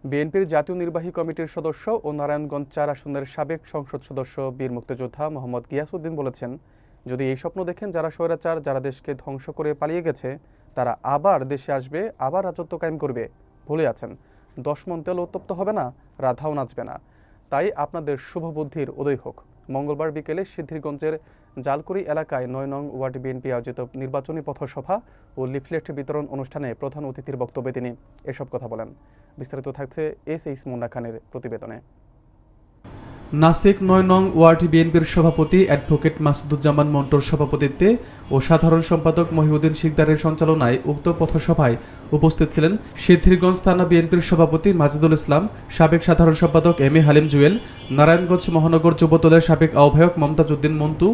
বিএনপির জাতীয় নির্বাহী কমিটির সদস্য ও নারায়ণগঞ্জ ৪ আসনের সাবেক সংসদ সদস্য বীর মুক্তিযোদ্ধা মোহাম্মদ গিয়াসউদ্দিন বলেছেন, যদি এই স্বপ্ন দেখেন যারা স্বৈরাচার, যারা দেশকে ধ্বংস করে পালিয়ে গেছে, তারা আবার দেশে আসবে, আবার রাজত্ব কায়েম করবে, ভুলে আছেন। 10 মণ তেল উত্তপ্ত হবে না, রাধাও নাচবে না। তাই আপনাদের শুভবুদ্ধির উদয় হোক। মঙ্গলবার বিকেলে সিদ্ধিরগঞ্জের জালকুড়ি এলাকায় ৯ নং ওয়ার্ড বিএনপি আয়োজিত নির্বাচনী পথসভা ও লিফলেট বিতরণ অনুষ্ঠানে প্রধান অতিথির বক্তব্যে তিনি এসব কথা বলেন। বিস্তারিত থাকছে এস মুন্না খানের প্রতিবেদনে। নাসিক ৯ নং ওয়ার্ড বিএনপির সভাপতি অ্যাডভোকেট মাসুদুজ্জামান মন্টুর সভাপতিত্বে ও সাধারণ সম্পাদক মহিউদ্দিন শিকদারের সঞ্চালনায় উক্ত পথসভায় উপস্থিত ছিলেন সিদ্ধিরগঞ্জ থানা বিএনপির সভাপতি মাজিদুল ইসলাম, সাবেক সাধারণ সম্পাদক এম এ হালিম জুয়েল, নারায়ণগঞ্জ মহানগর যুবদলের সাবেক আহ্বায়ক মমতাজ উদ্দিন মন্টু,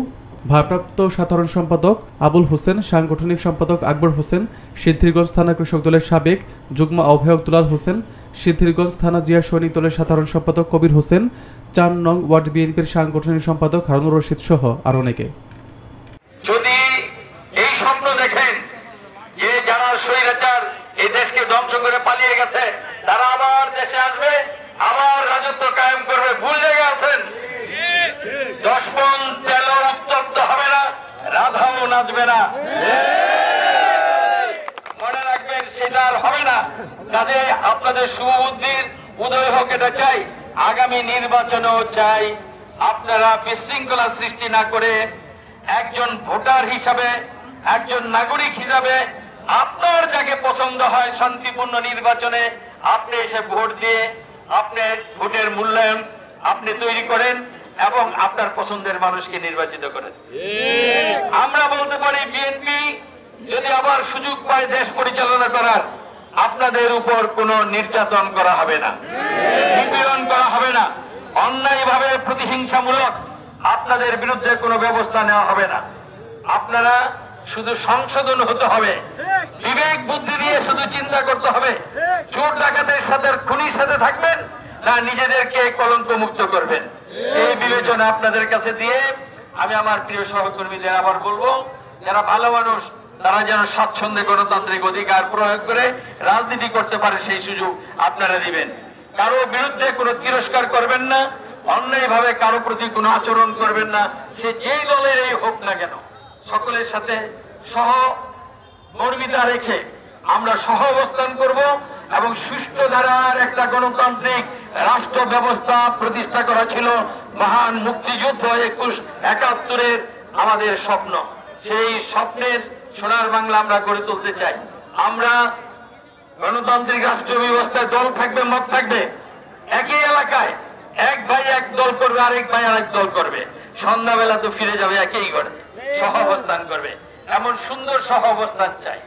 ভারপ্রাপ্ত সাধারণ সম্পাদক আবুল হোসেন, সাংগঠনিক সম্পাদক আকবর হোসেন, সিদ্ধিরগঞ্জ থানা কৃষক দলের সাবেক যুগ্ম আহ্বায়ক দুলাল হোসেন, সিদ্ধিরগঞ্জ থানা জিয়া সৈনিক দলের সাধারণ সম্পাদক কবির হোসেন, ৪ নং ওয়ার্ড বিএনপির সাংগঠনিক সম্পাদক হারুনুর রশিদ সহ আর অনেকে। যদি এই স্বপ্ন দেখেন যে যারা স্বৈরাচার এই দেশকে ধ্বংস করে পালিয়ে গেছে তারা আবার দেশে আসবে, আবার রাজত্ব কায়েম করবে, ভুল জায়গায় আছেন। 10 মণ তেল উত্তপ্ত হবে না, রাধাও নাচবে না, মনে রাখবেন সেটা আর হবে না। কাজে আপনাদের শুভবুদ্ধির উদয় হোক এটা চাই। আগামী নির্বাচনেও চাই আপনারা বিশৃঙ্খলা সৃষ্টি না করে একজন ভোটার হিসাবে, একজন নাগরিক হিসাবে আপনার যাকে পছন্দ হয় শান্তিপূর্ণ নির্বাচনে আপনি এসে ভোট দিয়ে আপনার ভোটের মূল্যায়ন আপনি তৈরি করেন এবং আপনার পছন্দের মানুষকে নির্বাচিত করেন। আমরা বলতে পারি বিএনপি যদি আবার সুযোগ পায় দেশ পরিচালনা করার, আপনাদের উপর কোনো নির্যাতন করা হবে না, নিপীড়ন করা হবে না, অন্যায়ভাবে প্রতিহিংসামূলক আপনাদের বিরুদ্ধে কোনো ব্যবস্থা নেওয়া হবে না। আপনারা শুধু সংশোধন হতে হবে, বিবেক বুদ্ধি দিয়ে শুধু চিন্তা করতে হবে চোর ডাকাতের সাথে, খুনির সাথে থাকবেন না নিজেদেরকে কলঙ্ক মুক্ত করবেন। এই বিবেচনা আপনাদের কাছে দিয়ে আমি আমার প্রিয় সহকর্মীদের আবার বলবো, যারা ভালো মানুষ তারা যেন স্বাচ্ছন্দ্যে গণতান্ত্রিক অধিকার প্রয়োগ করে রাজনীতি করতে পারে সেই সুযোগ আপনারা দিবেন। কারো বিরুদ্ধে কোনো তিরস্কার করবেন না, অন্যায়ভাবে কারো প্রতি কোনো আচরণ করবেন না, সে যেই দলেরই হোক না কেন। সকলের সাথে সহমর্মিতা রেখে আমরা সহ অবস্থান করব এবং সুষ্ঠু ধারার একটা গণতান্ত্রিক রাষ্ট্র ব্যবস্থা প্রতিষ্ঠা করা ছিল মহান মুক্তিযুদ্ধ 2171-এর আমাদের স্বপ্ন। সেই স্বপ্নের সোনার বাংলা আমরা গড়ে তুলতে চাই। আমরা গণতান্ত্রিক রাষ্ট্র ব্যবস্থায় দল থাকবে, মত থাকবে, একই এলাকায় এক ভাই এক দল করবে, আরেক ভাই আরেক দল করবে, সন্ধ্যাবেলা তো ফিরে যাবে একই ঘরে, সহ অবস্থান করবে। এমন সুন্দর সহ অবস্থান চাই।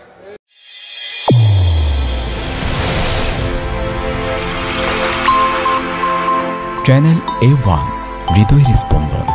চ্যানেল A1 হৃদয়ের স্পন্দন।